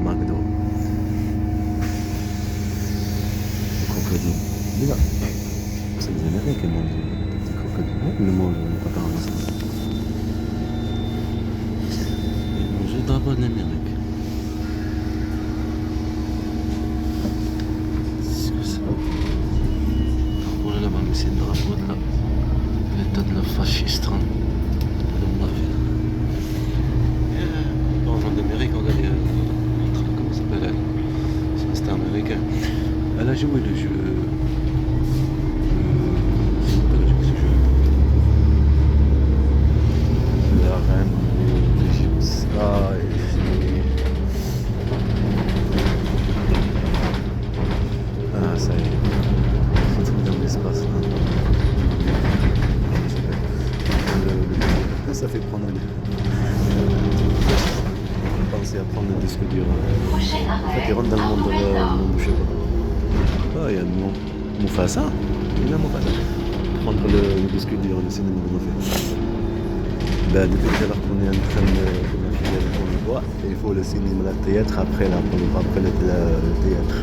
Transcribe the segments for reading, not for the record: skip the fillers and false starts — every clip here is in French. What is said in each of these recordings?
McDo. Le crocodile. Déjà, c'est les Américains qui mangent des petits crocodiles. Ils le mangent pas par l'instant. Ils mangent d'abord en Amérique. C'est ce que c'est. Voilà là-bas, mais c'est le drapeau de l'état de la fasciste. En Amérique, regardez, comment ça s'appelle elle? C'était américain. Elle a joué le jeu. C'est pas le jeu, ce jeu. La reine d'Égypte. Ah, ah, ça y est. C'est un truc dans l'espace là. Ça fait prendre penser à prendre le disque dur. En fait, il rentre dans le monde de je sais pas. Ah, il y a Mufasa. Il y a Mufasa. Prendre le disque dur, le cinéma qu'on a fait. Ben, depuis tout à l'heure qu'on est en train de filer avec on le voit, il faut le cinéma, le théâtre après, là, après le théâtre.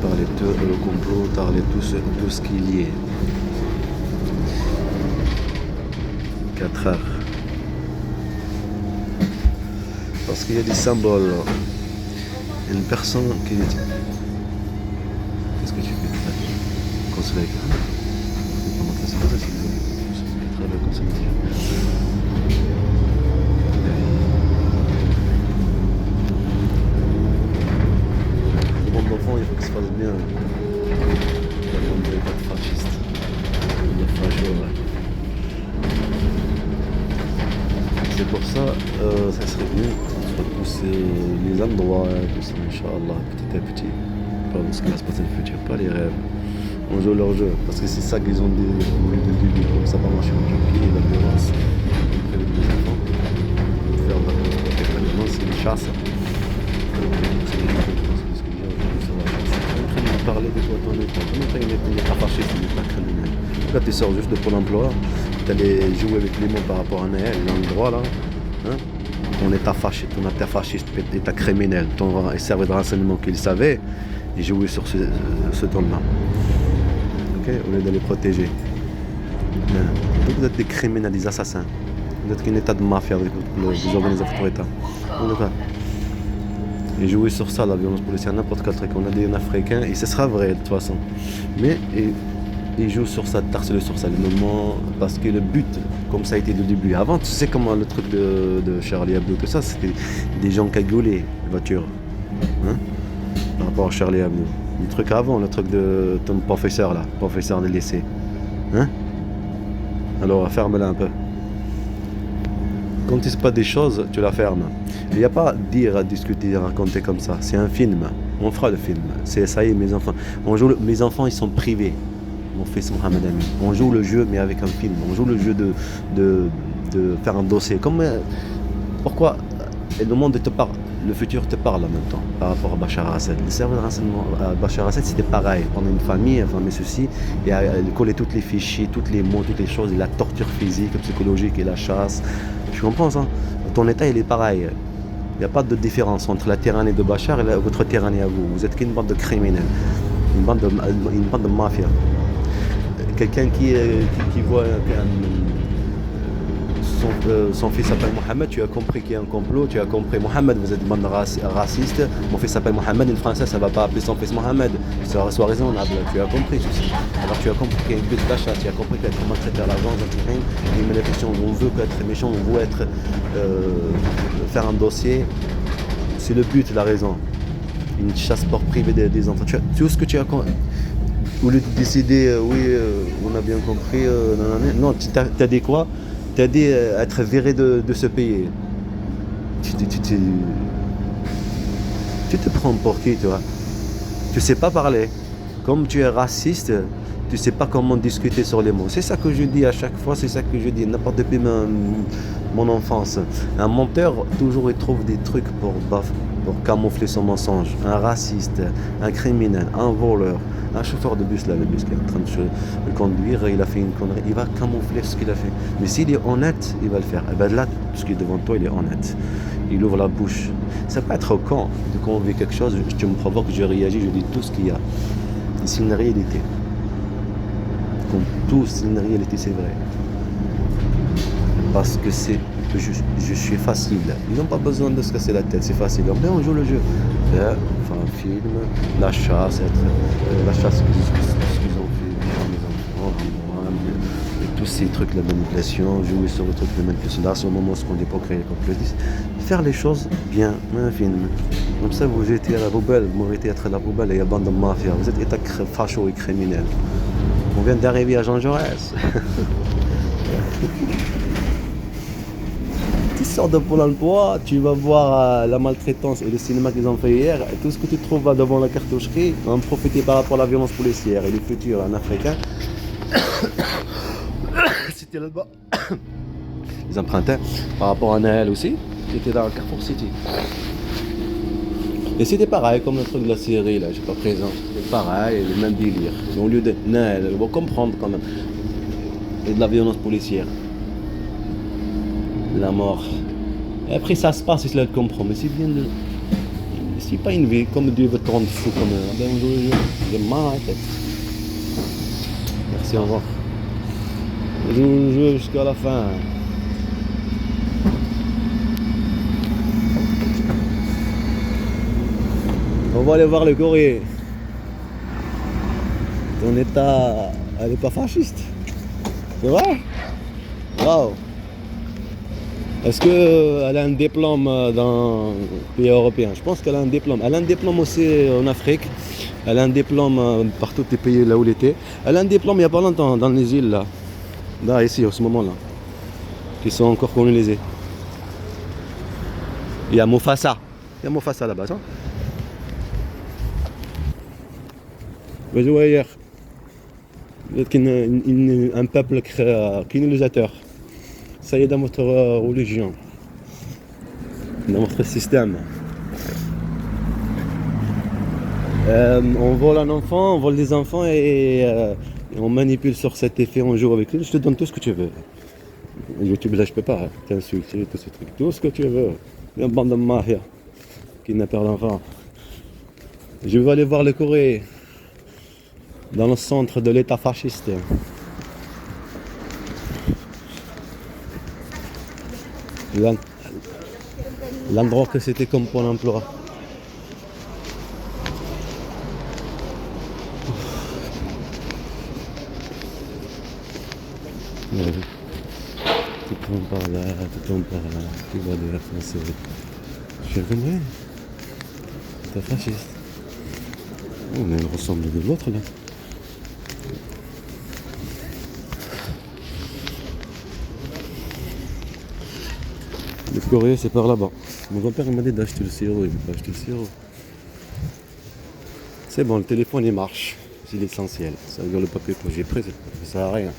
Parler de le complot, parler tout ce qu'il y est. 4 heures. Parce qu'il y a des symboles. Une personne qui dit qu'est-ce que tu fais? Consoler avec la c'est pas ça, c'est très bien consoler. Le monde d'enfant, il faut qu'il se fasse bien. Le monde n'est pas fasciste. Le monde est facho, ouais. C'est pour ça, ça serait bien de repousser les endroits, tout ça, Inch'Allah, petit à petit. Pardon, ce qui va se passer dans le futur, pas les rêves. On joue leur jeu, parce que c'est ça qu'ils ont dit depuis le début, comme ça va marcher en Turquie, la violence. Après les enfants, faire la violence, c'est une chasse. C'est ce que je dis, ça va. On est en train de parler de toi, ton état. Ton état, il n'est pas fasciste, il n'est pas criminel. Là, tu sors juste de Pôle emploi. Tu allais jouer avec les mots par rapport à l'endroit là, hein? Ton état fasciste, état criminel, ton service de renseignement qu'il savait, il jouait sur ce ton-là. Ok, au lieu de les protéger. Donc vous êtes des criminels, des assassins. Vous êtes un état de mafia avec les organisateurs d'État. Et jouer sur ça, la violence policière, n'importe quel truc. On a des Africains, et ce sera vrai de toute façon. Mais ils jouent sur ça, harceler sur ça, le moment, parce que le but, comme ça a été du début. Avant, tu sais comment le truc de Charlie Hebdo, tout ça, c'était des gens cagoulés, les voitures. Hein? Par rapport à Charlie Hebdo. Les trucs avant, le truc de ton professeur là, professeur de lycée. Hein? Alors, ferme-la un peu. Quand tu ne sais pas des choses, tu la fermes. Il n'y a pas à dire, à discuter, à raconter comme ça. C'est un film. On fera le film. C'est ça y est, mes enfants. Mes enfants, ils sont privés. Mon fils Mohamed Ami. On joue le jeu, mais avec un film. On joue le jeu de faire un dossier. Pourquoi le monde te parle, le futur te parle en même temps par rapport à Bachar al-Assad. Le service de renseignement à Bachar al-Assad, c'était pareil. On a une famille ceci, et elle collait tous les fichiers, tous les mots, toutes les choses, et la torture physique, psychologique et la chasse. Tu comprends ça? Ton état, il est pareil. Il n'y a pas de différence entre la tyrannie de Bachar et votre tyrannie à vous. Vous êtes qu'une bande de criminels, une bande de mafia. Quelqu'un qui voit son fils s'appelle Mohamed, tu as compris qu'il y a un complot, tu as compris Mohamed, vous êtes une bande raciste, mon fils s'appelle Mohamed, une français, ça ne va pas appeler son fils Mohamed, sois raisonnable, tu as compris ceci. Alors tu as compris qu'il y a une but d'achat, tu as compris qu'être maltraité à l'argent, une manifestation, on veut être méchant, on veut faire un dossier, c'est le but, la raison. Une chasse pour priver des enfants. Tu vois ce que tu as compris? Au lieu de décider, on a bien compris, non, tu as dit quoi? Tu as dit être viré de ce pays. Tu te prends pour qui, tu vois? Tu sais pas parler. Comme tu es raciste, tu sais pas comment discuter sur les mots. C'est ça que je dis à chaque fois, c'est ça que je dis, n'importe depuis mon enfance. Un menteur, toujours il trouve des trucs pour camoufler son mensonge. Un raciste, un criminel, un voleur, Un chauffeur de bus là, le bus qui est en train de conduire, il a fait une connerie, il va camoufler ce qu'il a fait. Mais s'il est honnête, il va le faire. Et ben là, ce qui est devant toi, il est honnête. Il ouvre la bouche. Ça peut être con de convaincre quelque chose, tu me provoques, je réagis, je dis tout ce qu'il y a. Et c'est une réalité. Comme tout, c'est une réalité, c'est vrai. Parce que je suis facile. Ils n'ont pas besoin de se casser la tête, c'est facile. Après, on joue le jeu. Enfin, un film, la chasse, ce qu'ils ont fait, mes enfants, moi, et tous ces trucs, la manipulation, jouer sur le truc de manipulation. Là, à ce moment, ce qu'on dit pas créer comme je le dis, faire les choses bien, un film. Comme ça, vous étiez à la poubelle, vous méritez être à la poubelle et à bande de mafia. Vous êtes état facho et criminel. On vient d'arriver à Jean Jaurès. Tu sors de Pôle emploi, tu vas voir la maltraitance et le cinéma qu'ils ont fait hier. Et tout ce que tu trouves devant la cartoucherie, en profiter par rapport à la violence policière et le futur en africain. C'était là-bas. Ils empruntaient par rapport à Naël aussi, qui était dans le Carrefour City. Et c'était pareil, comme le truc de la série, là, je suis pas présent. C'est pareil, le même délire. Mais au lieu de Naël, il faut comprendre quand même. Et de la violence policière. La mort. Et après ça se passe, il se comprend. Mais c'est bien de. C'est pas une vie, comme Dieu veut te rendre fou comme ben on joue le jeu. J'ai mal à la tête. Merci, au revoir. On joue le jeu jusqu'à la fin. On va aller voir le courrier. Ton état, elle est pas fasciste. C'est vrai? Waouh. Est-ce qu'elle a un diplôme dans les pays européens? Je pense qu'elle a un diplôme. Elle a un diplôme aussi en Afrique. Elle a un diplôme par tous les pays là où elle était. Elle a un diplôme il n'y a pas longtemps dans les îles là. Là, ici, en ce moment-là. Qui sont encore colonisées. Il y a Mufasa. Il y a Mufasa là-bas, ça. Vous voyez hier. Vous êtes un peuple colonisateur. Ça y est dans votre religion, dans votre système. On vole un enfant, on vole des enfants et on manipule sur cet effet, on joue avec lui. Je te donne tout ce que tu veux. YouTube là je peux pas t'insulter, tout ce truc, tout ce que tu veux. Il y a une bande de mafia qui n'a pas d'enfant. Je vais aller voir le Corée dans le centre de l'état fasciste. L'endroit que c'était comme Pôle emploi. Tout tourne par là, tout tourne par là, tu vois de la française. Je suis compris. T'es fasciste. Oh, mais elle ressemble de l'autre là. Le Corée c'est par là-bas. Mon grand-père m'a dit d'acheter le sirop, il m'a pas acheté le sirop. C'est bon, le téléphone il marche, c'est l'essentiel. Ça veut dire le papier que j'ai pris, ça sert à rien.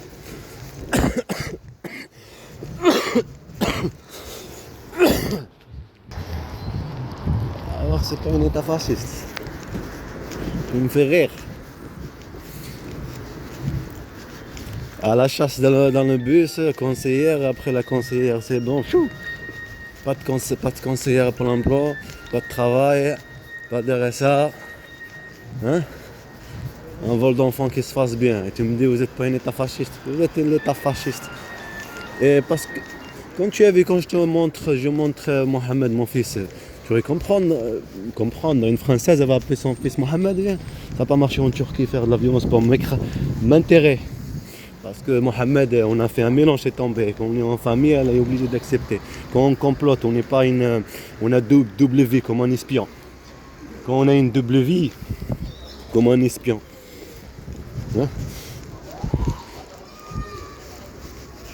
Alors c'est pas un état fasciste. Il me fait rire. À la chasse dans le bus, conseillère, après la conseillère c'est bon. Chou. Pas de conseillère pour l'emploi, pas de travail, pas de RSA. Hein? Un vol d'enfant qui se fasse bien. Et tu me dis vous n'êtes pas un état fasciste. Vous êtes un état fasciste. Et parce que quand tu as vu, quand je montre Mohamed, mon fils, tu pourrais comprendre. Une Française elle va appeler son fils Mohamed, viens. Ça va pas marcher en Turquie, faire de la violence pour m'intérêt. Parce que Mohamed, on a fait un mélange, c'est tombé. Quand on est en famille, elle est obligée d'accepter. Quand on complote, on n'est pas on a double vie comme un espion. Quand on a une double vie, comme un espion. Hein?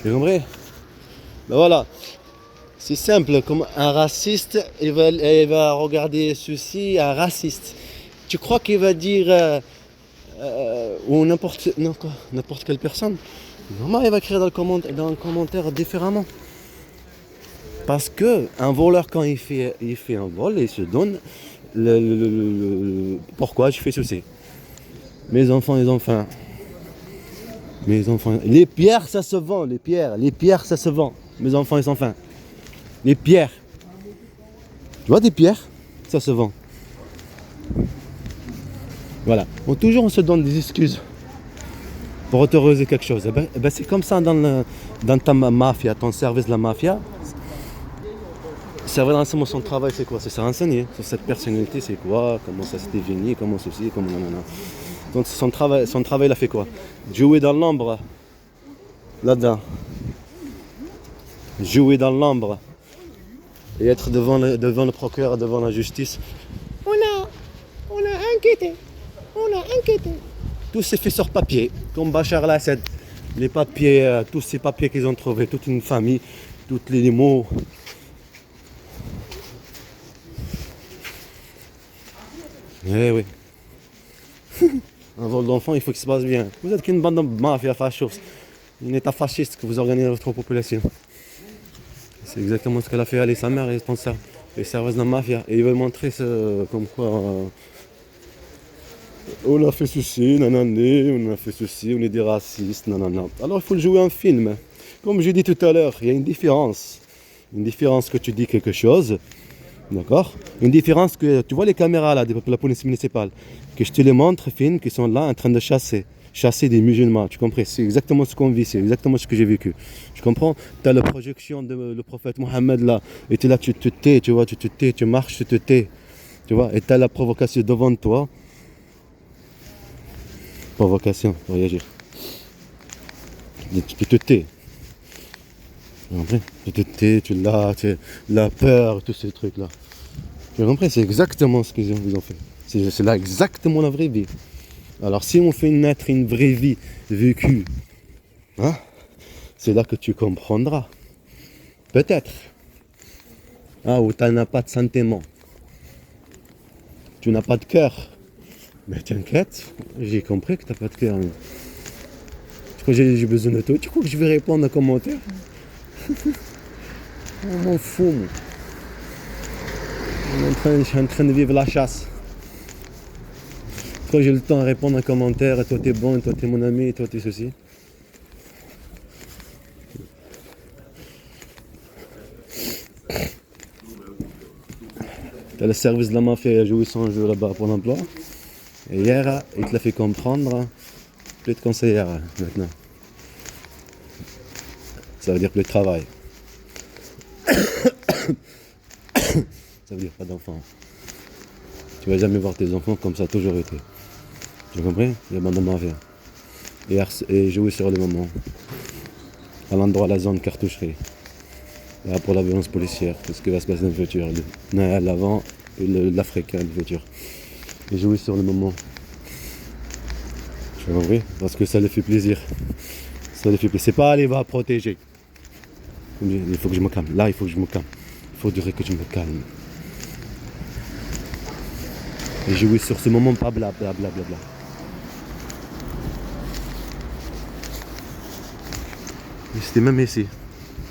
J'ai compris? Ben voilà. C'est simple, comme un raciste, il va regarder ceci, un raciste. Tu crois qu'il va dire ou n'importe quelle personne? Normalement, il va écrire dans le commentaire différemment. Parce que un voleur, quand il fait un vol, il se donne pourquoi je fais ceci. Mes enfants, les enfants. Mes enfants. Les pierres, ça se vend. Les pierres, ça se vend. Mes enfants, les enfants. Les pierres. Tu vois des pierres, ça se vend. Voilà. Bon, toujours on se donne des excuses pour autoriser quelque chose. Eh ben, c'est comme ça dans ta mafia, ton service de la mafia. Servir dans son travail, c'est quoi? C'est se renseigner sur cette personnalité, c'est quoi, comment ça s'est défini, comment ceci, comment nanana. Donc son travail, il a fait quoi? Jouer dans l'ombre, là-dedans. Jouer dans l'ombre et être devant le procureur, devant la justice. On a enquêté. Tout s'est fait sur papier, comme Bachar el-Assad. Les papiers, tous ces papiers qu'ils ont trouvés, toute une famille, tous les mots. Eh oui. Un vol d'enfant, il faut que ça se passe bien. Vous êtes qu'une bande de mafia fascistes, un état fasciste que vous organisez votre population. C'est exactement ce qu'elle a fait aller, sa mère est responsable. Les services de la mafia. Et ils veulent montrer comme quoi on a fait ceci, nanana, on a fait ceci, on est des racistes, nanana. Alors il faut le jouer en film. Comme j'ai dit tout à l'heure, il y a une différence. Une différence que tu dis quelque chose. D'accord? Une différence que tu vois les caméras là de la police municipale, que je te les montre, films qui sont là en train de chasser des musulmans. Tu comprends? C'est exactement ce qu'on vit, c'est exactement ce que j'ai vécu. Tu comprends? Tu as la projection de le prophète Mohammed là, et tu es là, tu te tais, tu vois, tu te tais, tu marches, tu te tais. Tu vois? Et tu as la provocation devant toi. Provocation, pour réagir. Tu te tais. Tu te tais, tu l'as, la peur, tous ces trucs là. Tu as compris? C'est exactement ce qu'ils ont fait. C'est là exactement la vraie vie. Alors si on fait naître une vraie vie vécue, hein, c'est là que tu comprendras. Peut-être. Ah, où tu n'as pas de sentiment. Tu n'as pas de cœur. Mais t'inquiète, j'ai compris que tu n'as pas de cœur. Tu crois que j'ai besoin de toi? Tu crois que je vais répondre à un commentaire? On m'en fout, moi. Je suis en train de vivre la chasse. Quand j'ai le temps à répondre à un commentaire, et toi t'es bon, et toi t'es mon ami, et toi t'es ceci. T'as le service de la mafia a joué son jeu là-bas pour l'emploi. Et hier, il te l'a fait comprendre, plus de conseillère maintenant. Ça veut dire plus de travail. Ça veut dire pas d'enfants. Tu vas jamais voir tes enfants comme ça a toujours été. Tu as compris? Les bandes de mafia. Et jouer sur les moments. À l'endroit de la zone cartoucherie. Là, pour la violence policière, tout ce qui va se passer dans le futur. L'avant et l'Afrique, le futur. Et jouer sur le moment. Tu as compris? Parce que ça leur fait plaisir. Ça leur fait plaisir. C'est pas aller va protéger. Il faut que je me calme. Là, il faut que je me calme. Il faut durer que je me calme. Et jouer sur ce moment, pas blablabla. C'était même ici,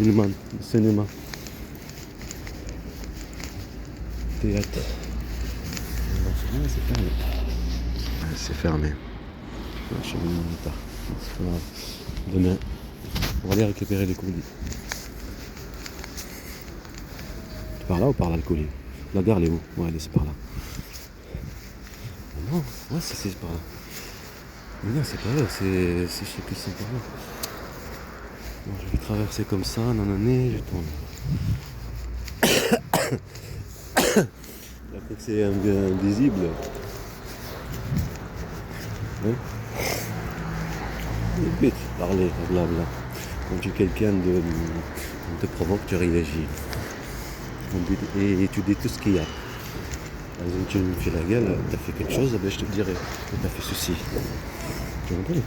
le cinéma, théâtre. C'est fermé. C'est fermé. Je suis venu en retard. C'est pas grave. Demain, on va aller récupérer les colis. Tu par là ou par là le colis? La gare elle est où? Ouais, elle est par là. Non, ouais, c'est par là. Mais non, c'est pas là, c'est ceux qui sont par là. Bon, je vais traverser comme ça, nanana, je tourne. La fois que c'est invisible. Hein? Vite, parler, blabla. Quand tu es quelqu'un on te provoque, tu réagis. Et tu dis tout ce qu'il y a. Par exemple, tu me fais la gueule, tu as fait quelque chose, ben je te dirai que tu as fait ceci. Tu comprends?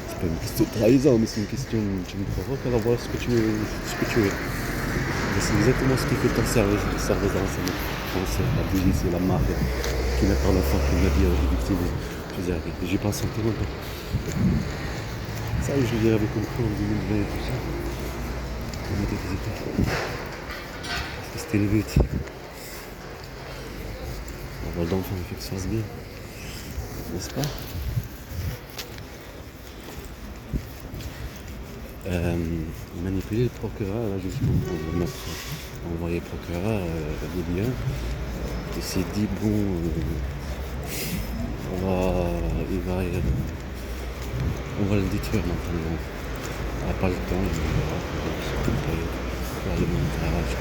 C'est pas une question de trahison, mais c'est une question, tu me provoques, alors voilà ce que tu es. Et c'est exactement ce qui fait ton service de renseignement français, la police et la mafia, qui met par l'enfant, qui m'a dit aux victimes. Je disais, j'y pense un peu longtemps. Ça, je l'avais compris en 2020 et tout ça. On était des états. Parce que c'était le but. Le vol d'enfant, il faut que ça se fasse bien. n'est-ce pas? Manipuler le procureur, là justement, on va mettre envoyer le procureur le lien. Il s'est dit bon, on va le détruire maintenant. On n'a pas le temps, il va le montage,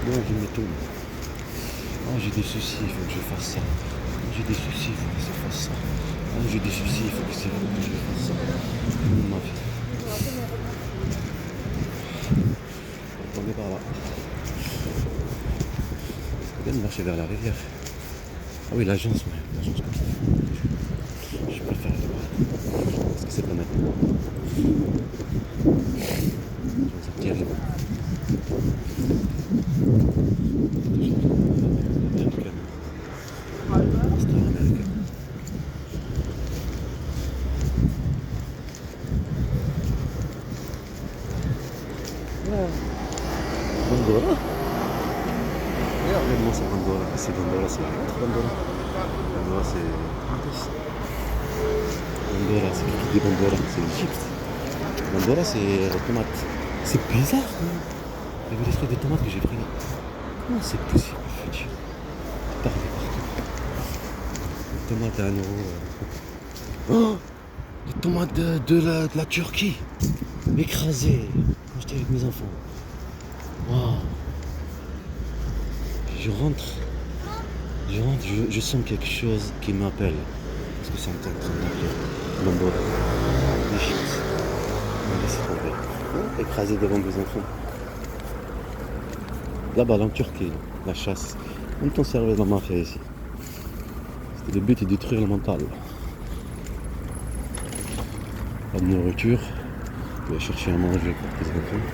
moi je me tourne. Oh, j'ai des soucis, il faut que je fasse ça. Oh, j'ai des soucis, il faut que je fasse ça. Oh, j'ai des soucis, il faut que je fasse ça. Ma fille. On est par là. On vient de marcher vers la rivière. Ah oui, l'agence, ouais. L'agence. Je vais pas le faire là-bas. Parce que c'est pas maintenant. C'est terrible. Bandora. Regardez-moi ça, Bandora. C'est Bandora, c'est Bandora. Bandora, c'est. Bandora, c'est qui dit Bandora? C'est l'Égypte. Bandora, c'est tomate. C'est bizarre, hein. Vous avez les trucs de tomates que j'ai pris là. Comment c'est possible, futur? Partout. Les tomates à 1€. Oh, les tomates de la Turquie. Écrasées. Quand j'étais avec mes enfants. Waouh. Je sens quelque chose qui m'appelle. Parce que ça me tente de m'appeler. Bandora. L'Égypte. On va laisser tomber. Écrasé devant mes enfants. Là-bas, en Turquie, la chasse. On t'en servait dans la mafia ici. C'était le but de détruire le mental. Pas de nourriture. On va chercher à manger pour tes enfants.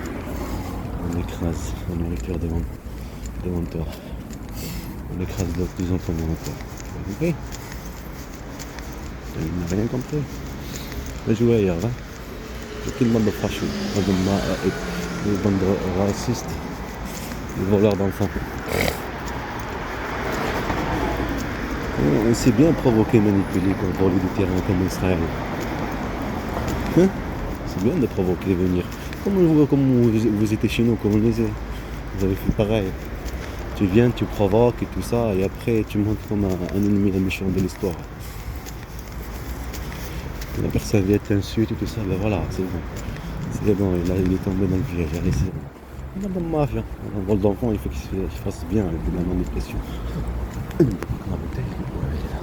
On écrase la nourriture devant toi. On écrase tes enfants devant toi. Tu as compris? Il n'a rien compris. On va jouer ailleurs, hein? C'est une bande de fachos, une bande de racistes, des voleurs d'enfants. On s'est bien provoqué, manipulé pour voler du terrain comme Israël. Hein? C'est bien de provoquer, venir. Comme vous étiez chez nous, colonisés. Vous avez fait pareil. Tu viens, tu provoques et tout ça, et après tu montes comme un ennemi, un méchant de l'histoire. La personne vient t'insulter et tout ça, ben voilà, c'est bon. C'est bon, il est tombé dans le piège, allez, c'est bon. On a de la mafia, un vol d'enfant, il faut qu'il fasse bien avec de la non-dépression. La bouteille, elle est là.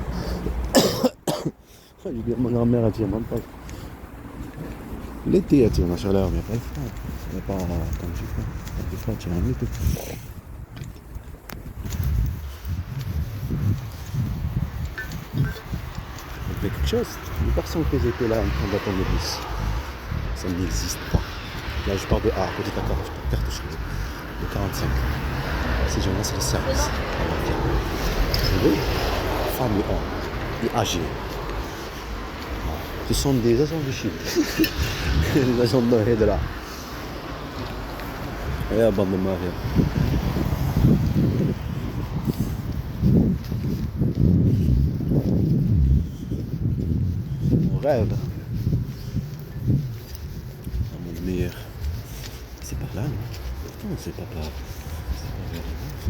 Je dis à ma grand-mère, elle tient même pas. L'été, elle tient la chaleur, mais pas le froid. Elle n'est pas comme tu fais. Des fois, elle tient un l'été. Quelque chose, les personnes qui étaient là en train d'attendre le bus, ça n'existe pas. Là je parle de A, côté de la carte de 45. Ces gens-là c'est le service. Vous voyez, femmes et hommes, et âgés. Ce sont des agents de Chine. Les agents de là. Et la bande de Maria. Rêve. Un monde meilleur. C'est par là, non? Pourtant, c'est pas par là. C'est pas vers la droite.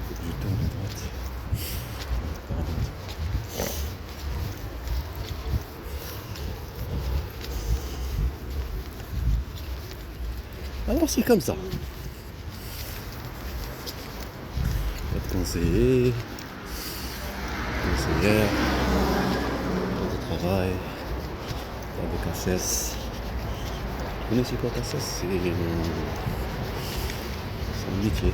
Faut que je tourne à droite. Par la droite. Alors, c'est comme ça. Votre conseiller, conseillère. Travail, pas de cassesse. Vous connaissez quoi cassesse? C'est un métier.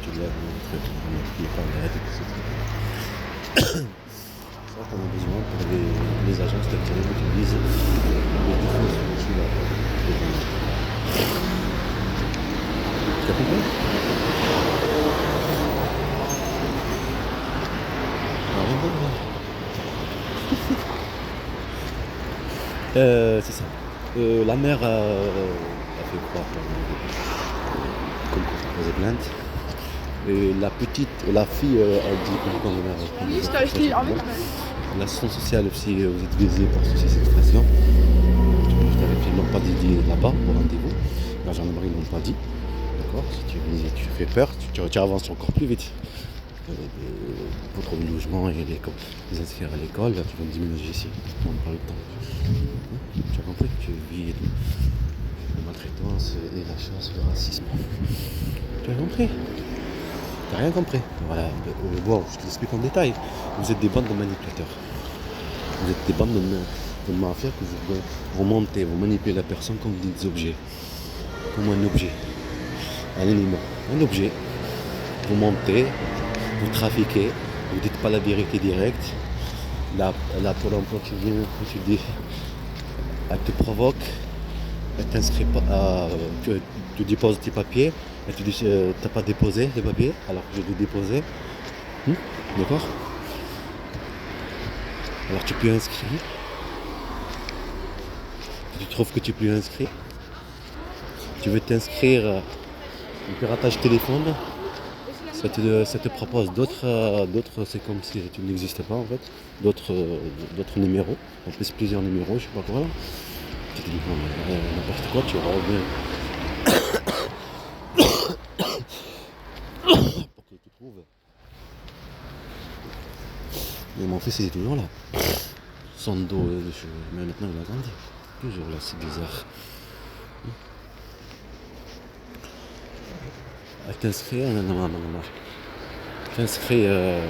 Tu lèves une retraite, tu n'es pas l'aide, etc. Ça, on a besoin pour les agences d'intérim utilisent les différences là. Tu as compris? C'est ça. La mère a fait croire comme quoi posait plainte. Et la petite, la fille, elle dit quand on a Oui, je t'ai acheté avec. l'assistance sociale, si vous êtes visé par cette expression, ils l'ont pas dit là-bas pour rendez-vous. La gendarmerie ne l'ont pas dit. D'accord. Si tu es visé, tu fais peur, tu avances encore plus vite. Pour trouver le logement et les inscrire à l'école, là, tu vas déménager ici. On n'a pas le temps. Tu as compris? Tu vis la maltraitance, et la chasse, le racisme. Tu as compris? T'as rien compris? Voilà. Bon, je te l'explique en détail. Vous êtes des bandes de manipulateurs. Vous êtes des bandes de mafias que vous montez, vous manipulez la personne comme des objets. Comme un objet. Un élément. Un objet. Vous montez, vous trafiquez, vous ne dites pas la vérité directe. Là, pour l'emploi qui vient, quand tu dis, elle te provoque, elle t'inscrit pas, tu déposes tes papiers, elle te dit t'as pas déposé les papiers, alors que je l'ai déposé. D'accord? Alors tu es plus inscrit. Tu trouves que tu es plus inscrit. Tu veux t'inscrire au piratage téléphone. Ça te propose d'autres, c'est comme si tu n'existais pas en fait, d'autres numéros, en plus plusieurs numéros, je sais pas quoi là. Tu te dis n'importe quoi, tu reviens pour que tu trouves. Mais mon fils il est toujours là, son dos, mais maintenant il a grandi, toujours là, c'est bizarre. Elle t'inscrit, non. T'inscris, et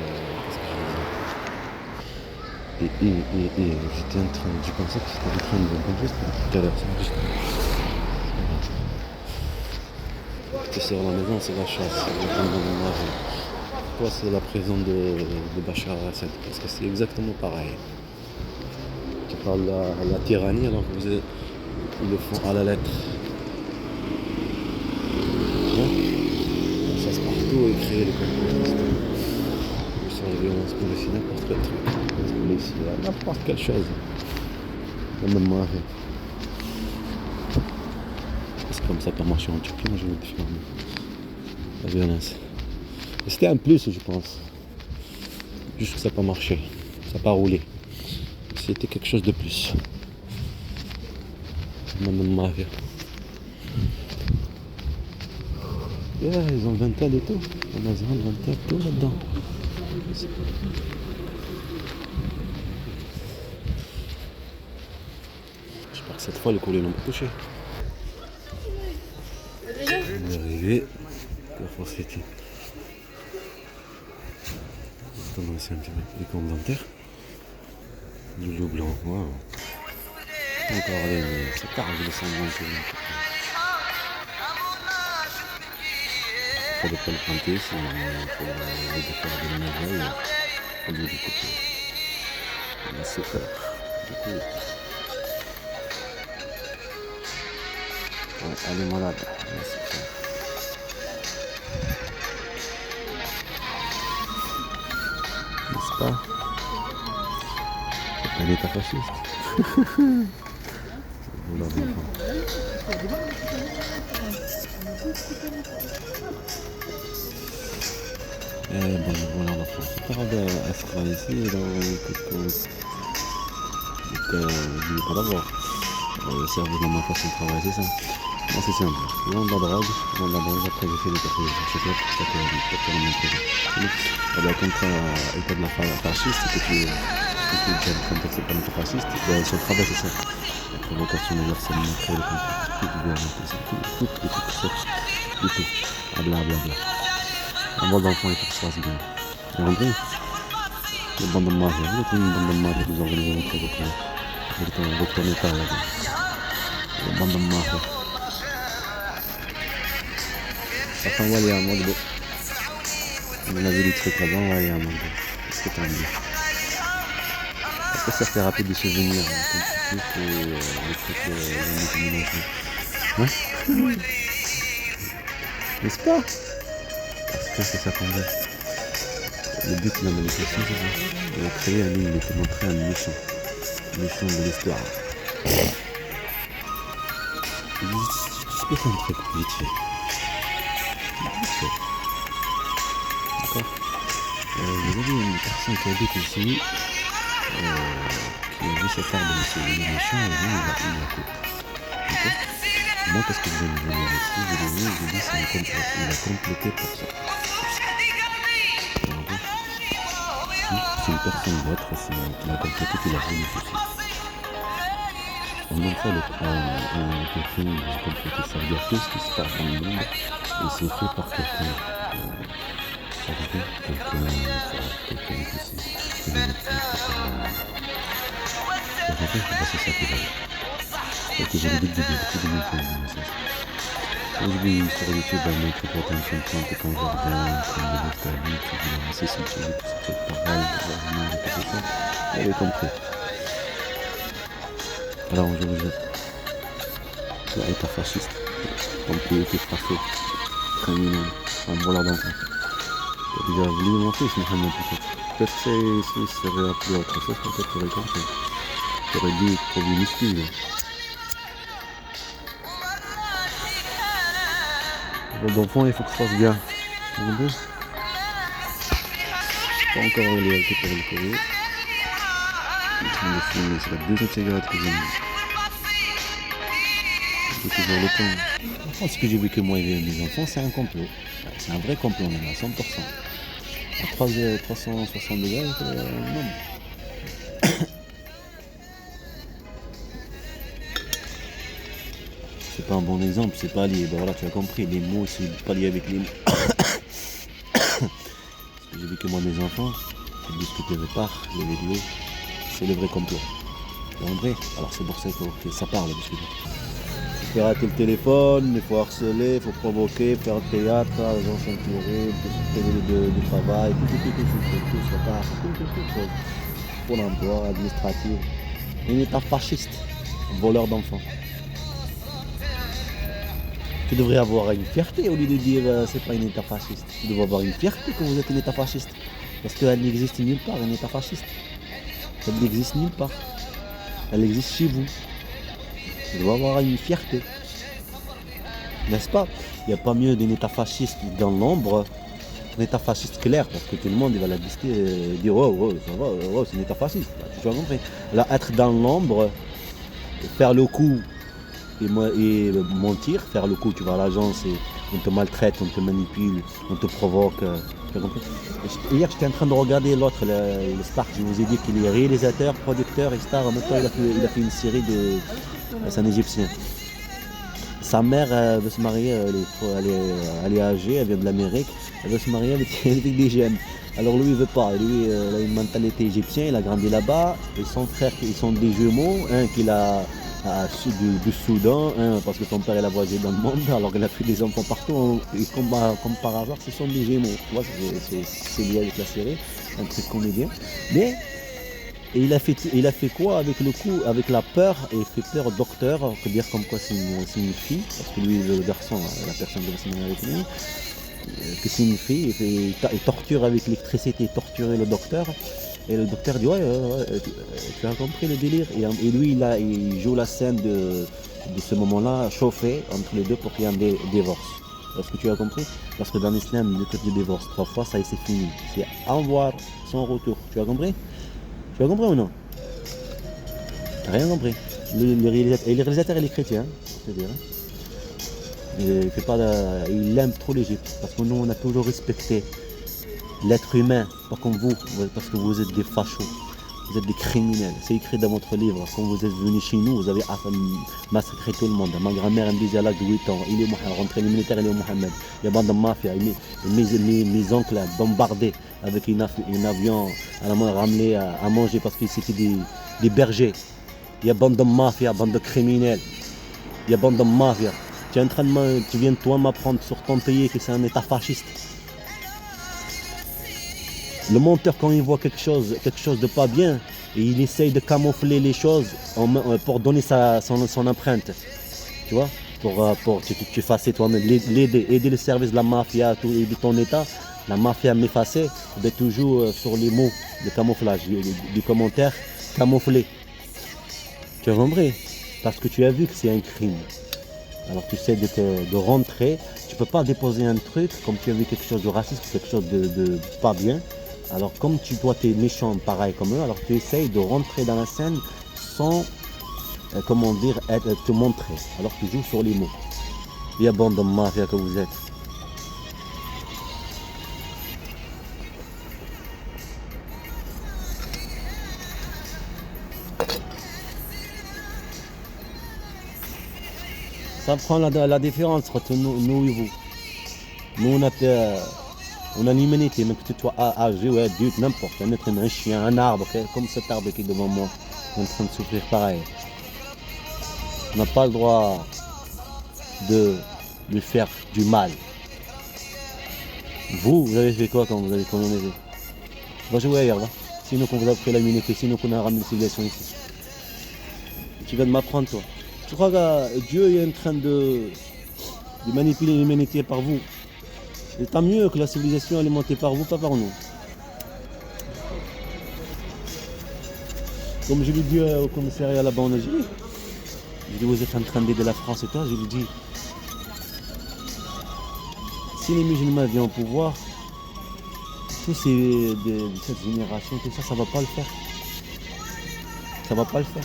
j'étais en train, je pensais que c'était en train de conduire tout à l'heure, c'est sur la maison, c'est la chasse, toi c'est la prison de Bachar el-Assad, parce que c'est exactement pareil. Tu parles de la tyrannie alors que ils le font à la lettre. Ça se partout et créer les complotistes. Sur les violences policières, n'importe quel truc. Policiers, n'importe quelle chose. Même moi, c'est comme ça pour marcher en Turquie, moi je vais te faire la violence. Et c'était un plus, je pense. Juste que ça n'a pas marché, ça n'a pas roulé. C'était quelque chose de plus. Même ma vie. Yeah, ils ont 20 ans et tout. Amazon, 20 ans, tout là-dedans. J'espère que cette fois, les colis n'ont pas touché. On est arrivé. Carrefour City. Attends, c'est un petit peu les comptes dentaires. Du loup blanc, waouh. Encore c'est carré le sang blanc. Il faut pas le planter, il faut le faire de la neige, il faut le découper. Là c'est fait. Du coup, ouais, elle est malade. Là c'est fait. N'est-ce pas? Elle est ta fasciste. Voilà, voilà la France. ترى أسرع ici donc je ne vais pas l'avoir. Le cerveau dans ma façon de travailler, c'est ça. Moi c'est simple. Je vends de la drogue, après j'ai fait les papiers. Je sais pas pour la montrer. Contre l'état de la fasciste, que tu es contacté par l'état fasciste, son travail c'est ça. La provocation de l'harcèlement, créer le conflit, tout gouvernement, tout, du tout. Blablabla. Un bon d'enfant, il faut que ça se passe bien. Tu as compris? Les bandes de mariage, il y a une bande de mariage qui nous organisent avec ton état là-bas. Les bandes de mariage. Enfin, on va aller à Magdo. On a vu des trucs là-bas, on va aller à Magdo. Qu'est-ce que t'as dit? Est-ce que ça fait rappeler des souvenirs comme tu et les trucs de l'animation? Hein? N'est-ce pas? Parce que c'est ça qu'on veut. Le but de la manifestation, c'est ça. On a créé un ligne pour montrer un méchant de l'histoire. Je peux faire un truc vite fait. d'accord. Vous avez une personne qui habite ici, qui a vu cette arme de ces émissions, et lui, il la coupe. Ok. Moi, qu'est-ce que vous allez venir ici? Vous allez venir, je dis, c'est un complot. Il a complété pour ça. C'est une personne d'autre qui l'a complété, qui l'a voulu ceci. En même temps, quelqu'un a complété ça. Il y a tout ce qui se passe dans le monde, et c'est fait par quelqu'un. Quelqu'un qui sait. C'est ça qui va. Et que j'ai le but de dire tout de mon point de message. Aujourd'hui, sur YouTube, on met tout plein de plantes et ton jardin, comme de l'Italie, tu veux ramasser son sujet, tout ça fait pareil, de tout ça. Vous avez compris. Alors aujourd'hui, l'État fasciste, qui frappé, criminel, un voleur d'enfants. J'ai déjà voulu mon fils, Mohamed, peut-être. Peut-être que si ça avait appelé autre chose, peut-être tu aurais compris. Tu aurais dû trouver une excuse. D'enfants, il faut que ça se fasse bien. Vous comprenez? Pas encore récupéré le courrier. C'est la deuxième cigarette que j'ai mis. J'ai toujours le temps. Ce que j'ai vu que moi et mes enfants, c'est un complot. C'est un vrai complot, on est à 100%. À 360 degrés, non. C'est pas un bon exemple, c'est pas lié. Ben voilà, tu as compris, les mots, c'est pas lié avec les mots. J'ai vu que moi, mes enfants, ils discutent de part, les vidéos, c'est le vrai complot. C'est en vrai, alors c'est pour ça que ça parle, discuter. Il faut rater le téléphone, il faut harceler, il faut provoquer, faire le théâtre, les gens sont pleurer, du travail, tout, ça part, tout. Pour l'emploi, administratif. Un état fasciste, voleur d'enfants. Tu devrais avoir une fierté au lieu de dire c'est pas un état fasciste. Tu devrais avoir une fierté que vous êtes un état fasciste. Parce qu'elle n'existe nulle part, un état fasciste. Elle n'existe nulle part. Elle existe chez vous. Tu dois avoir une fierté. N'est-ce pas? Il n'y a pas mieux d'un état fasciste dans l'ombre, un état fasciste clair, parce que tout le monde il va la lister et dire oh, ça va, oh, c'est un état fasciste. Tu vois compris? Là, être dans l'ombre, faire le coup et mentir, faire le coup, tu vas à l'agence et on te maltraite, on te manipule, on te provoque. Tu as compris? Hier, j'étais en train de regarder l'autre, le Star. Je vous ai dit qu'il est réalisateur, producteur et star. En même temps, il a fait une série de. C'est un Égyptien. Sa mère veut se marier, elle est âgée, elle vient de l'Amérique, elle veut se marier avec des jeunes. Alors lui il veut pas, lui il a une mentalité égyptienne, il a grandi là-bas, et son frère, ils sont des jumeaux, un qu'il a du Soudan, un parce que son père il a voyagé dans le monde, alors qu'il a fait des enfants partout, et comme par hasard ce sont des jumeaux, tu vois, c'est lié avec la série, un truc comédien. Mais et il a fait quoi avec le coup, avec la peur, et il fait peur au docteur, que dire comme quoi c'est une fille, parce que lui, le garçon, la personne qui va se marier avec lui, que c'est une fille, il torture avec l'électricité, torturer le docteur, et le docteur dit ouais, tu as compris le délire, et lui il joue la scène de ce moment-là, chauffé entre les deux pour qu'il y ait un divorce. Est-ce que tu as compris? Parce que dans l'islam, le type de divorce 3 fois, ça y c'est fini, c'est au revoir, sans retour, tu as compris? Tu as compris ou non? T'as rien compris. Le réalisateur il est chrétien, c'est-à-dire. Il aime trop l'Égypte, parce que nous on a toujours respecté l'être humain, pas comme vous, parce que vous êtes des fachos, vous êtes des criminels. C'est écrit dans votre livre, quand vous êtes venus chez nous, vous avez massacré tout le monde. Ma grand-mère elle me disait à l'âge de 8 ans, il est rentré les militaires, il est Mohamed. Il y a bande de mafia, mes oncles bombardés avec un avion à la main ramené à manger parce que c'était des bergers. Il y a bande de mafia, bande de criminels. Il y a bande de mafia. Tu viens toi m'apprendre sur ton pays que c'est un état fasciste. Le menteur, quand il voit quelque chose de pas bien, et il essaye de camoufler les choses pour donner son empreinte. Tu vois, pour que tu fasses toi-même, aider le service de la mafia, de ton état, la mafia m'effacer, toujours sur les mots de camouflage, du commentaire camouflé. Tu as compris? Parce que tu as vu que c'est un crime. Alors tu essaies de rentrer, tu peux pas déposer un truc comme tu as vu quelque chose de raciste, quelque chose de pas bien. Alors comme toi tu es méchant pareil comme eux, alors tu essayes de rentrer dans la scène sans, comment dire, te montrer. Alors tu joues sur les mots. Il y a bande de mafia que vous êtes. Ça prend la différence entre nous et vous. Nous on a l'humanité, même que tu sois âgé ou adulte, n'importe, un être humain, un chien, un arbre, comme cet arbre qui est devant moi, en train de souffrir pareil. On n'a pas le droit de lui faire du mal. Vous avez fait quoi quand vous avez colonisé? Va jouer ailleurs, va. Sinon qu'on vous a pris l'immunité, sinon qu'on a ramené la civilisation ici. Tu viens de m'apprendre, toi. Tu crois que Dieu est en train de manipuler l'humanité par vous? Et tant mieux que la civilisation est alimentée par vous, pas par nous. Comme je l'ai dit au commissariat là-bas en Algérie, je dis vous êtes en train d'aider la France et toi, je lui dis si les musulmans viennent au pouvoir, tous cette génération, tout ça, ça va pas le faire. Ça va pas le faire.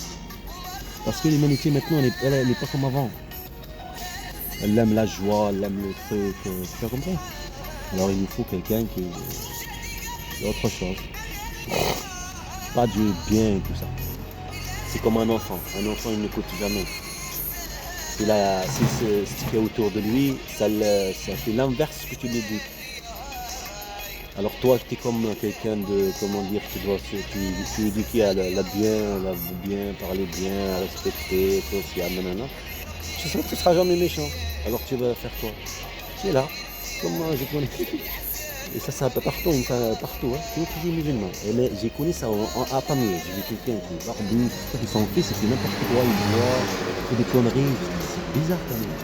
Parce que l'humanité maintenant, elle n'est pas comme avant. Elle aime la joie, elle aime le truc, tu vois comme ça. Alors il nous faut quelqu'un qui est autre chose. Pas du bien et tout ça. C'est comme un enfant. Un enfant, il n'écoute jamais. Si ce qui est autour de lui, ça fait l'inverse que tu lui dis. Alors toi, tu es comme quelqu'un de, comment dire, tu lui dis qu'il y a la bien, parler bien, respecter, social, nanana. Tu ne seras jamais méchant. Alors tu vas faire quoi? Tu es là, comme moi, je connais. Et ça peut partout, partout, hein. Tous les musulmans. Mais j'ai connu ça en famille. J'ai vu quelqu'un qui est barbu, qui son fils, et puis n'importe quoi, il boit, il fait des conneries. C'est bizarre quand même.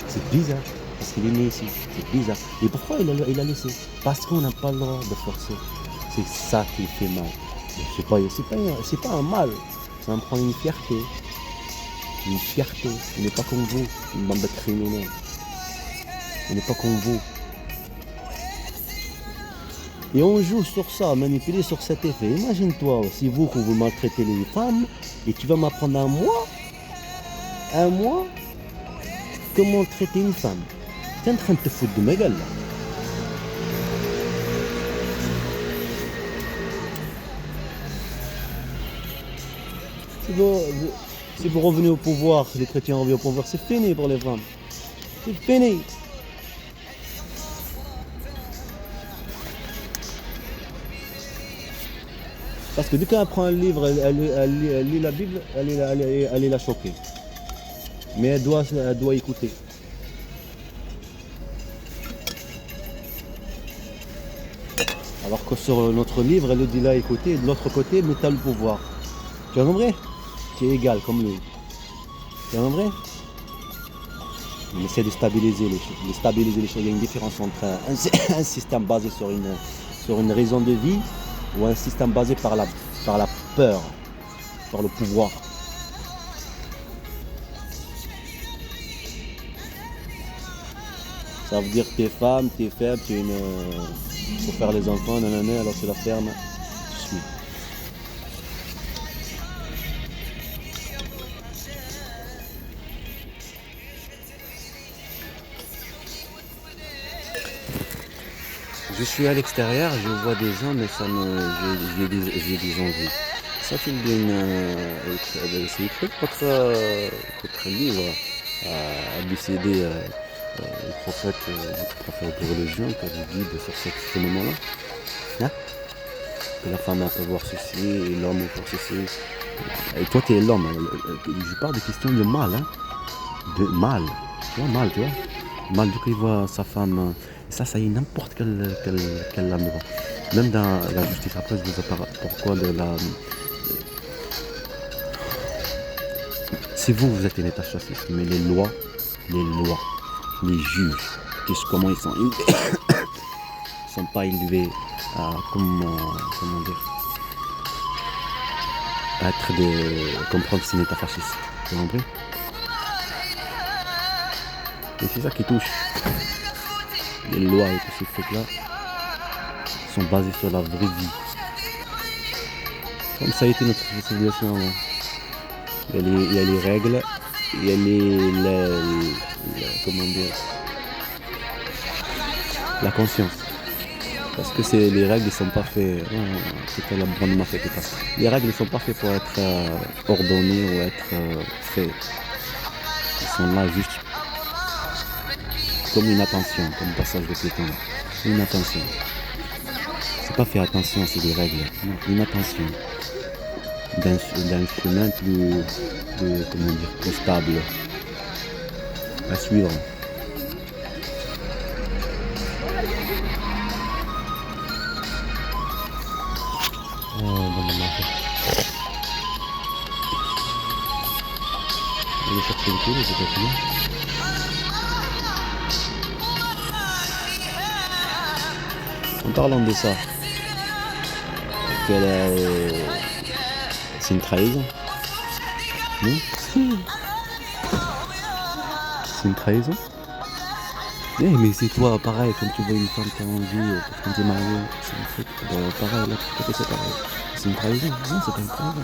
C'est bizarre. Parce qu'il est né ici. C'est bizarre. Et pourquoi il a laissé? Parce qu'on n'a pas le droit de forcer. C'est ça qui fait mal. C'est pas un mal. Ça en prend une fierté. Une fierté. On n'est pas comme vous, une bande de criminels. On n'est pas comme vous. Et on joue sur ça, manipuler sur cet effet. Imagine-toi, si vous maltraitez les femmes, et tu vas m'apprendre un mois, comment traiter une femme. Tu es en train de te foutre de ma gueule là. Si vous revenez au pouvoir, les chrétiens reviennent au pouvoir, c'est fini pour les femmes. C'est fini. Parce que dès qu'elle prend un livre, elle lit la Bible, elle est la choquée. Mais elle doit écouter. Alors que sur notre livre, elle dit là écouter, et de l'autre côté, mais tu as le pouvoir. Tu as compris? Tu es égal comme lui. Tu as compris? On essaie de stabiliser les choses. Il y a une différence entre un système basé sur une raison de vie ou un système basé par la peur, par le pouvoir. Ça veut dire que t'es femme, t'es faible, faut faire les enfants, nanana, alors c'est la ferme. Je suis. Je suis à l'extérieur, je vois des gens, mais j'ai des envies. Ça c'est écrit votre livre, ABCD, le prophète de religion, que je guide sur ce moment-là. Hein? Que la femme peut voir ceci, et l'homme peut voir ceci. Et toi tu es l'homme, je parle de questions de mal, hein? De mal, tu vois, mal, tu vois. Mal du coup il voit sa femme. Ça y est, n'importe quelle lame devant. Même dans la justice, après je vous en parle pourquoi si vous êtes un état chassis, mais les lois, les juges, comment ils sont élevés, ils sont pas élevés à comment dire, à être comprendre que c'est un état fasciste. Vous comprenez? Et c'est ça qui touche. Les lois et tous ces trucs-là sont basés sur la vraie vie. Comme ça a été notre civilisation avant. Il y a les règles, il y a comment dire, la conscience. Parce que les règles ne sont pas faites. C'était la bonne m'a fait pas. Les règles ne sont pas faites pour être ordonnées ou être faites. Ils sont là juste comme une attention, comme passage de piéton. Une attention. C'est pas faire attention, c'est des règles. Non, une attention. D'un chemin plus stable à suivre. Je vais chercher le coup, c'est pas fini. En parlant de ça, c'est une trahison. Non? C'est une trahison? Oui, mais c'est toi, pareil, quand tu vois une femme qui a envie, quand tu es marié, c'est un truc, pareil, là, c'est pareil. C'est une trahison? Non, c'est pas une trahison.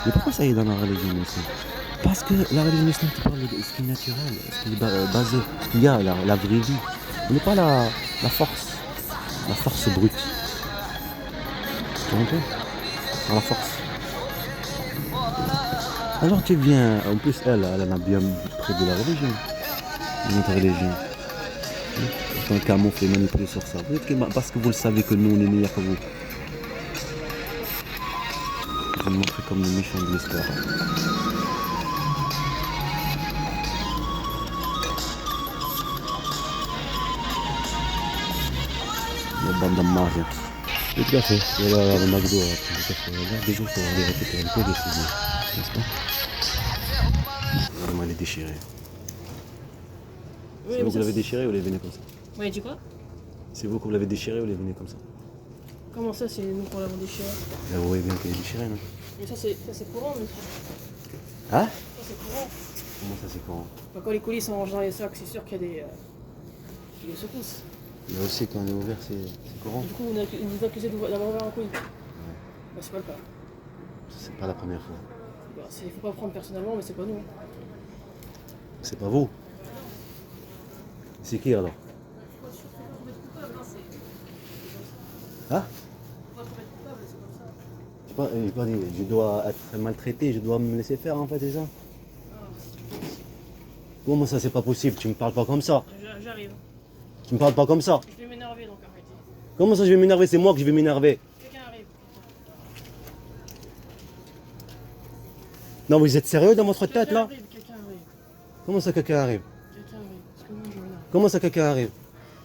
Mais pourquoi ça y est dans la religion aussi? Parce que la religion islamique te parle de ce qui est naturel, ce qui est basé, ce qu'il y a, la vraie vie. On n'est pas la force brute. Tu comprends? Par la force. Alors tu viens, en plus elle en a bien près de la religion, de notre religion. Quand le camoufle est manipulé sur ça, parce que vous le savez que nous on est meilleurs que vous. Je vais me montrer comme le méchant de l'histoire. La bande de Maria. Le café, il va y avoir le McDo, le café, des jours pour aller récupérer le peu de ces n'est-ce pas? Vraiment, elle est déchirée. Oui, C'est vous qui l'avez déchiré ou elle est venue comme ça? Ouais, dis quoi? C'est vous qui l'avez déchiré ou elle est venue comme ça? Comment ça, c'est nous qu'on l'avons déchiré? Vous voyez bien qu'elle est déchirée, non? Mais ça, c'est courant, mais Hein? ça, c'est courant. Comment ça, c'est courant? Bah, quand les colis sont rangés dans les sacs, c'est sûr qu'il y a des secousses. Mais aussi, quand on est ouvert, c'est courant. Du coup, on nous accusé d'avoir ouvert un colis. Bah, c'est pas le cas. C'est pas la première fois. Bah, faut pas prendre personnellement, mais c'est pas nous. C'est pas vous. C'est qui alors? Hein? Je dois être maltraité, je dois me laisser faire en fait, c'est ça? Comment ça c'est pas possible? Tu me parles pas comme ça. J'arrive. Tu me parles pas comme ça. Je vais m'énerver donc arrêtez. Comment ça je vais m'énerver? C'est moi que je vais m'énerver. Quelqu'un arrive. Non, vous êtes sérieux dans votre tête là? Quelqu'un arrive. Comment ça quelqu'un arrive? Quelqu'un arrive. Parce que moi, je m'énerve. Comment ça quelqu'un arrive?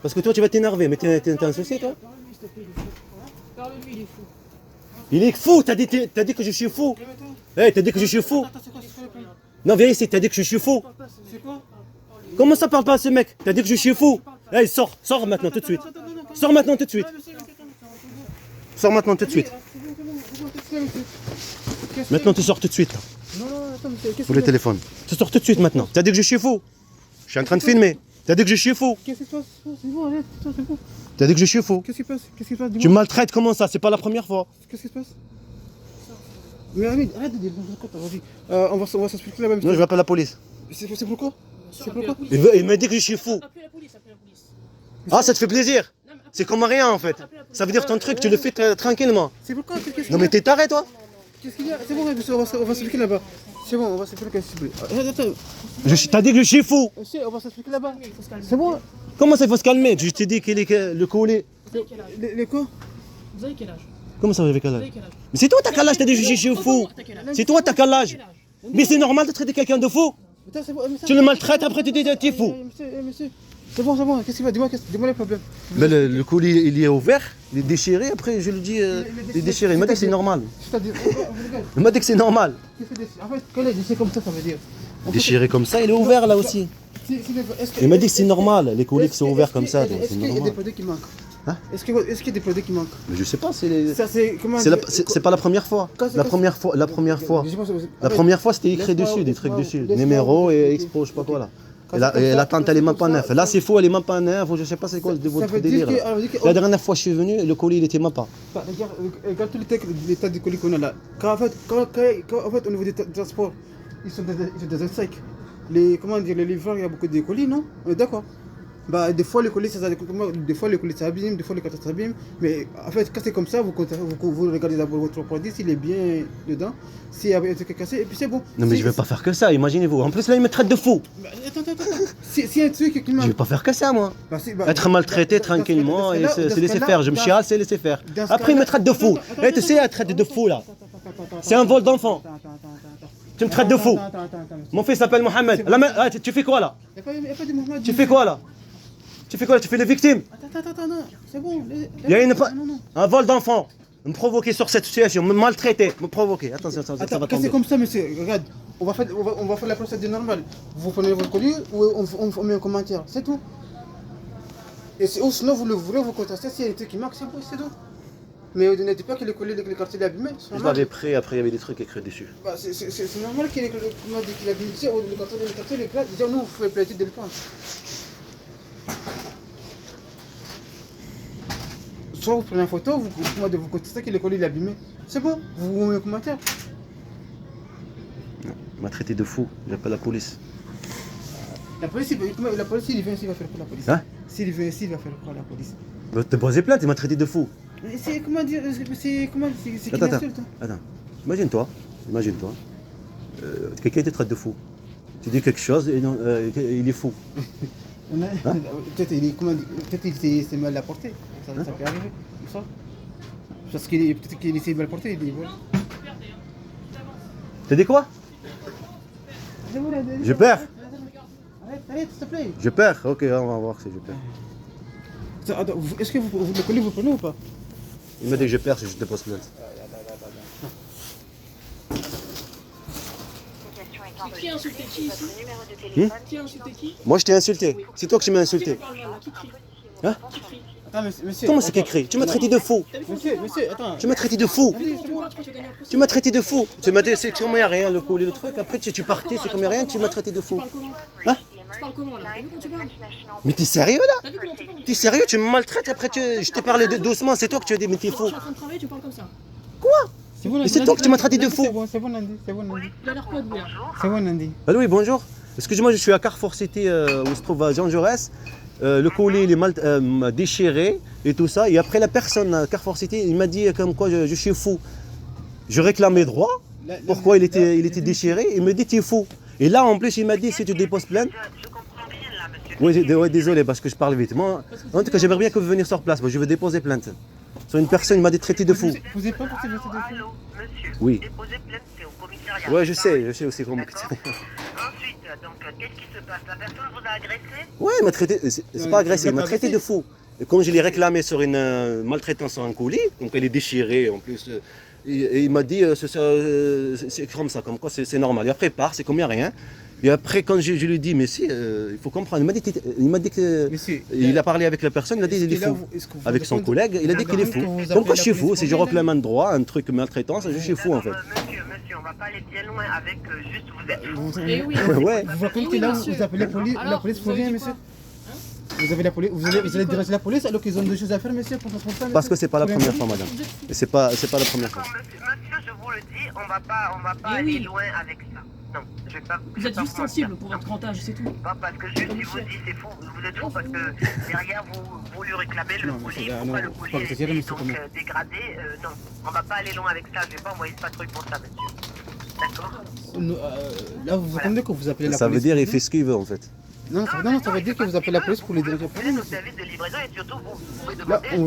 Parce que toi tu vas t'énerver, mais t'es un souci toi? Parle-lui, s'il te plaît, il est fou. Parle-lui, il est fou. Il est fou, t'as dit que je suis fou. Eh, t'as dit que je suis fou. Attends, c'est quoi le problème? Non, viens ici, t'as dit que je suis fou. C'est quoi? Comment ça parle pas à ce mec? T'as dit que je suis fou. Eh, sors maintenant tout de suite. Sors maintenant tout de suite. Sors maintenant tout de suite. Maintenant tu sors tout de suite. Là. Non, attends, mais qu'est-ce Pour le téléphone. Tu sors tout de suite maintenant. T'as dit que je suis fou. Je suis en train de filmer. T'as dit que je suis fou. qui se passe? C'est bon, arrête, c'est bon. T'as dit que je suis fou. Qu'est-ce qui se passe? Tu Dis-moi. me maltraites, comment ça? C'est pas la première fois. Qu'est-ce qui se passe? Mais Hamid, arrête de dire n'importe quoi, vas-y. On va s'expliquer là même. Non, je vais appeler la police. C'est pourquoi? C'est pourquoi? Il m'a dit que je suis fou. Appelez la police, appelez la police. Ah, ça te fait plaisir. C'est comme rien en fait. Ça veut dire ton truc, tu le fais tranquillement. C'est pourquoi? Non mais t'es taré toi. Qu'est-ce qu'il y a? C'est bon, on va s'expliquer là-bas. C'est bon, on va s'expliquer s'il vous plaît. Attends, T'as dit que je suis fou. on va s'expliquer là-bas. C'est bon? Comment ça il faut se calmer? Je t'ai dit qu'il est le collet. Vous avez quel âge? Les quoi? Vous avez quel âge? Comment ça vous avez quel Vous âge? avez quel âge? Mais c'est toi t'as quel âge? T'as dit que je suis fou. C'est toi t'as quel âge? Mais c'est normal de traiter quelqu'un de fou. Putain, c'est bon, Tu le maltraites après tu dis t'es fou. Monsieur, c'est bon, qu'est-ce qu'il va? Dis-moi les problèmes. Mais le colis il est ouvert, il est déchiré, après je lui dis il est déchiré. Il m'a dit que c'est normal. C'est-à-dire, Il m'a dit que c'est normal. qu'est-ce que c'est? En fait, quand il est déchiré comme ça veut dire. Déchiré comme ça, il est ouvert là aussi. Il m'a dit que c'est normal, les colis qui sont ouverts comme ça. Est-ce C'est qu'il y a des normal. produits qui manquent? Hein? Est-ce qu'il y a des produits qui manquent? Mais je sais pas, c'est Ça, c'est comment c'est pas la première fois. La première fois. La première fois c'était écrit dessus, des trucs dessus. Numéro et expo, je sais pas quoi là. Et la tente, elle est même pas neuve. Là, c'est faux, elle est même pas neuve. Je sais pas c'est quoi Ça votre veut dire délire. que- Là. alors, La dernière fois que je suis venu, le colis, il était même pas. Regarde tous les tas de colis qu'on a là. En fait, au niveau des transports, ils sont des insectes. Comment dire, les livreurs, il y a beaucoup de colis, non? On est d'accord. Bah, des fois les colis s'abîment, des fois les cartons s'abîment. Mais en fait, quand c'est comme ça, vous regardez d'abord votre produit, s'il est bien dedans, s'il y a un truc cassé, et puis c'est bon. Non, mais je vais pas faire que ça, imaginez-vous. En plus, là, ils me traitent de fou. Bah, attends. S'il y a un truc qui Je vais pas faire que ça, moi. Être maltraité tranquillement, et c'est laisser faire. Je me chiale, c'est laisser faire. Après, ils me traitent de fou. Et tu sais, elle traite de fou, là. C'est un vol d'enfant. Tu me traites de fou. Mon fils s'appelle Mohamed. Là, tu fais quoi, là? Tu fais quoi, là? Tu fais quoi? Tu fais les victimes? Attends, non, c'est bon. Il y a Non. un vol d'enfant. Me provoquer sur cette situation, me maltraiter, me provoquer. Attention, ça va Attends, quand tomber. c'est comme ça, monsieur, regarde, on va faire la procédure normale. Vous prenez votre colis ou on met un commentaire, c'est tout. Ou sinon, vous le voulez, vous contestez, s'il y a des trucs qui manquent, c'est bon, c'est tout. Mais ne dites pas que le colis, le quartier est abîmé. Je l'avais pris, après il y avait des trucs écrits dessus. Bah, c'est normal qu'il ait abîmé. Le quartier est plat. Déjà, nous, vous faites plaisir de le prendre. Soit vous prenez une photo, vous contestez que le colis est abîmé. C'est bon, vous mettez un commentaire. Non, il m'a traité de fou, j'appelle la police. La police, il vient ici, il va faire quoi la police? Hein? S'il vient ici, il va faire quoi la police? Va te poser plainte, il m'a traité de fou. Mais c'est comment dire, c'est qui Attends, l'insulte? attends. Imagine-toi. Quelqu'un te traite de fou. Tu dis quelque chose et non, il est fou. Peut-être il s'est mal apporté. Ça peut arriver, comme ça. Parce peut-être qu'il s'est mal porté, il dit voilà. T'as dit quoi? J'ai peur. Arrête, s'il te plaît. J'ai peur. Ok, on va voir si j'ai peur. Attends, est-ce que le colis vous prenez ou pas? Il m'a dit que j'ai peur si je dépose plainte. Qui a insulté qui ici? Qui a insulté qui? Moi je t'ai insulté. C'est toi qui m'as insulté. Qui parle là? Qui crie? Hein? Qui crie? Attends, monsieur. Comment c'est qu'écrit? Tu m'as traité de fou. Monsieur, attends. Tu m'as traité de fou. Pourquoi tu gagnes un procès? Tu m'as traité de fou. Tu m'as dit c'est comme il n'y a rien le colis, le truc. Après tu partais, c'est comme il n'y a rien, tu m'as traité de fou. Tu parles comment? Hein? Tu parles comment là? T'as vu quand tu parles? Mais t'es sérieux là? T'as vu comment tu parles? T'es sérieux? Tu me maltraites après je t'ai parlé doucement, c'est toi que tu as dit mais t'es Je fou. suis en train de travailler, tu parles comme ça. C'est bon, Mais c'est toi que tu m'as traité de fou. C'est bon, Nandi. Il a l'air quoi de vous là? C'est bon, Nandi. Allô, oui, bonjour. Excusez-moi, je suis à Carrefour City où se trouve à Jean Jaurès. Le colis il est mal déchiré et tout ça. Et après la personne à Carrefour City, il m'a dit comme quoi je suis fou. Je réclame mes droits. Pourquoi il était déchiré? Il me dit t'es fou. Et là en plus il m'a dit si tu déposes plainte. Je comprends rien là, monsieur. Oui, désolé parce que je parle vite. Moi, en tout cas, j'aimerais bien que vous veniez sur place. Moi, je veux déposer plainte. Sur une personne, il m'a traité de fou. Vous n'êtes pas porté de fou? Allô, monsieur. Oui. Déposez plainte, c'est au commissariat. Ouais, je sais aussi comment. D'accord. Ensuite, donc, qu'est-ce qui se passe? La personne vous a agressé? Ouais, il m'a traité. C'est pas agressé, il m'a traité de fou. Et comme je l'ai réclamé sur une maltraitance sur un colis, donc elle est déchirée en plus. Et il m'a dit c'est comme ça, comme quoi c'est normal. Et après il part, c'est comme il n'y a rien. Et après quand je lui ai dit mais si, il faut comprendre. Il m'a dit que il a parlé avec la personne, il a dit il est fou. Avec son collègue, il a dit qu'il est fou. Comme quoi je suis fou, si je réclame un droit, un truc maltraitance, je suis fou en fait. Monsieur, on va pas aller bien loin avec juste vous êtes fou. Eh oui. Ouais. Vous racontez là où vous appelez la police pour rien, monsieur? Vous avez la police, vous allez diriger la police alors qu'ils ont des choses à faire, monsieur, pour ça? Parce que c'est pas la première fois, madame. Et c'est pas la première fois. Monsieur, je vous le dis, on va pas aller loin avec ça. Non, je vais pas. Vous êtes juste sensible pour votre grand âge, c'est tout. Pas parce que juste si vous dites c'est fou, vous êtes fou parce que derrière vous lui réclamez le colis, pourquoi le colis est donc dégradé. Non, on va pas aller loin avec ça, je vais pas envoyer ce patrouille pour ça, monsieur. D'accord? Là, vous attendez que vous appelez la police. Ça veut dire il fait ce qu'il veut en fait. Non, ça veut dire que vous appelez la police pour les diriger. Vous êtes au service de livraison et surtout vous pouvez Là, demander.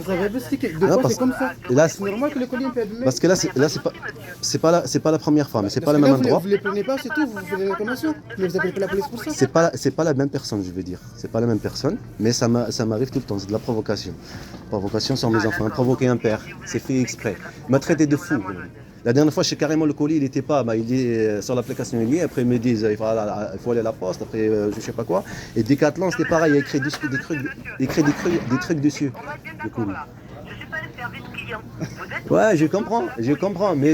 vous avez expliqué de Non, quoi parce- c'est comme ça. Et là, C'est normal que le colis peut abîmer. parce que là c'est pas la première fois, mais c'est pas le Parce même que là, endroit. vous les prenez pas, c'est tout, vous faites des réclamations. Mais vous appelez pas la police pour ça. C'est pas la même personne, je veux dire. C'est pas la même personne, mais ça m'arrive tout le temps. C'est de la provocation. Provocation sur mes enfants. Provoquer un père, c'est fait exprès. Il m'a traité de fou. La dernière fois, je sais carrément le colis, il était pas. Il est sur l'application liée. Après, ils me disent il faut aller à la poste. Après, je sais pas quoi. Et Decathlon, c'était pareil. Il y a écrit des trucs dessus. On va bien Le d'accord colis. là. Je suis pas un service client. Vous êtes Ouais, je comprends. Mais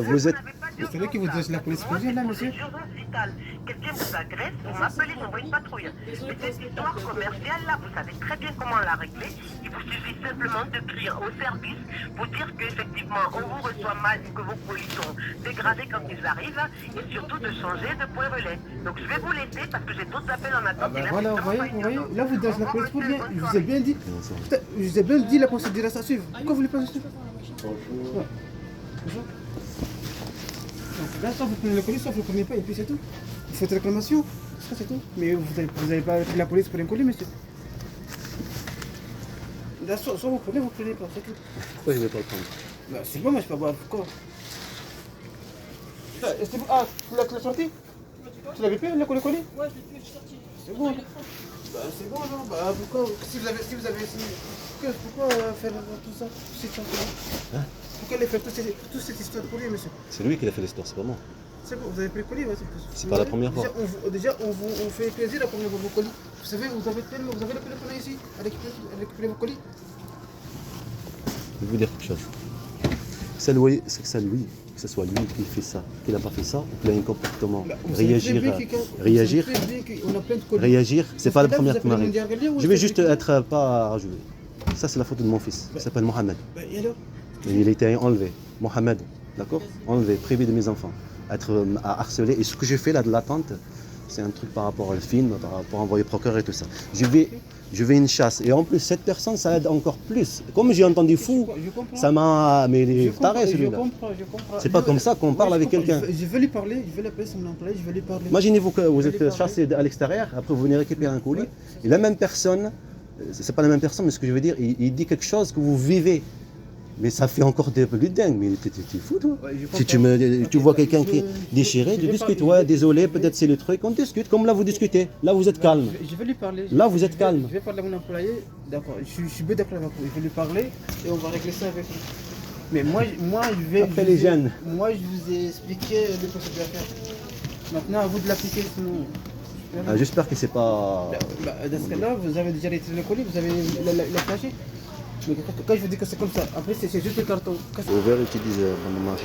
vous êtes. n'avez pas d'urgence. C'est vrai que vous êtes la police pour dire là, monsieur. Urgence vitale. Quelqu'un vous agresse, vous m'appelez, j'envoie une patrouille. Mais cette histoire commerciale là, vous savez très bien comment la régler. Il vous suffit simplement de crier au service pour dire qu'effectivement on vous reçoit mal, que vos colis sont dégradés quand ils arrivent et surtout de changer de point relais. Donc je vais vous laisser parce que j'ai d'autres appels en attente. Ah Et bah là, voilà, c'est vous voyez, vraiment pas une urgence. là vous êtes dans la police pour rien. Je vous ai bien dit. Comment ça? Putain, je vous ai bien dit la procédure à suivre. Pourquoi vous voulez pas le suivre? Ouais. Bonjour. Donc là, soit vous prenez le colis, soit vous ne le prenez pas, et puis c'est tout. Vous faites réclamation, ça c'est tout. Mais vous n'avez pas pris la police pour un colis, monsieur. Là, soit vous prenez pas, c'est tout. Pourquoi je ne vais pas le prendre? Bah, c'est bon, moi je peux avoir pourquoi. Ah, tu l'as sorti? Tu l'avais pris, le colis? Ouais, je l'ai plus, je suis sorti. C'est bon. Bah, c'est bon, non? Bah, pourquoi? Si vous avez essayé. Pourquoi faire tout ça? Tout cette Hein? Pourquoi aller faire toute cette histoire de colis, monsieur? C'est lui qui a fait l'histoire, c'est pas moi. C'est bon, vous avez pris le colis, ouais, C'est pas la première fois. Déjà, on vous fait plaisir à prendre vos colis. Vous savez, vous avez le téléphone ici, à récupérer vos colis. Je vais vous dire quelque chose. C'est que ça lui, que ce soit lui qui fait ça, qui n'a pas fait ça, ou qu'il a un comportement. Réagir, c'est pas la première qui m'arrive. Je vais juste être pas rajouté. Ça, c'est la photo de mon fils. Il s'appelle Mohamed. Et alors? Il a été enlevé. Mohamed, d'accord? Enlevé, privé de mes enfants. Être à harceler. Et ce que j'ai fait là de l'attente, c'est un truc par rapport au film, par rapport à envoyer procureur et tout ça. Je vais une chasse. Et en plus, cette personne, ça aide encore plus. Comme j'ai entendu fou, ça m'a. Mais il est taré celui-là. Je comprends. C'est pas comme ça qu'on parle avec quelqu'un. Je vais lui parler, je vais l'appeler son employé, je vais lui parler. Imaginez-vous que vous êtes chassé à l'extérieur, après vous venez récupérer un colis, et la même personne, c'est pas la même personne, mais ce que je veux dire, il dit quelque chose que vous vivez. Mais ça fait encore des peu de dingue, mais t'es fou toi. Ouais, Si tu vois quelqu'un qui est déchiré, tu discutes, ouais, désolé, peut-être c'est le truc, on discute, comme là vous discutez, là vous êtes calme. Je vais lui parler. Là, vous êtes calme. Je vais parler à mon employé, d'accord, je suis bien d'accord avec vous, je vais lui parler et on va régler ça avec lui. Mais moi je vais... Après les jeunes. Moi je vous ai expliqué le procédure à faire. Maintenant à vous de l'appliquer sinon... J'espère que c'est pas... Dans ce cas-là, vous avez déjà retiré le colis, vous avez la flashé. Mais quand je vous dis que c'est comme ça, après c'est juste le carton. Over utilise vraiment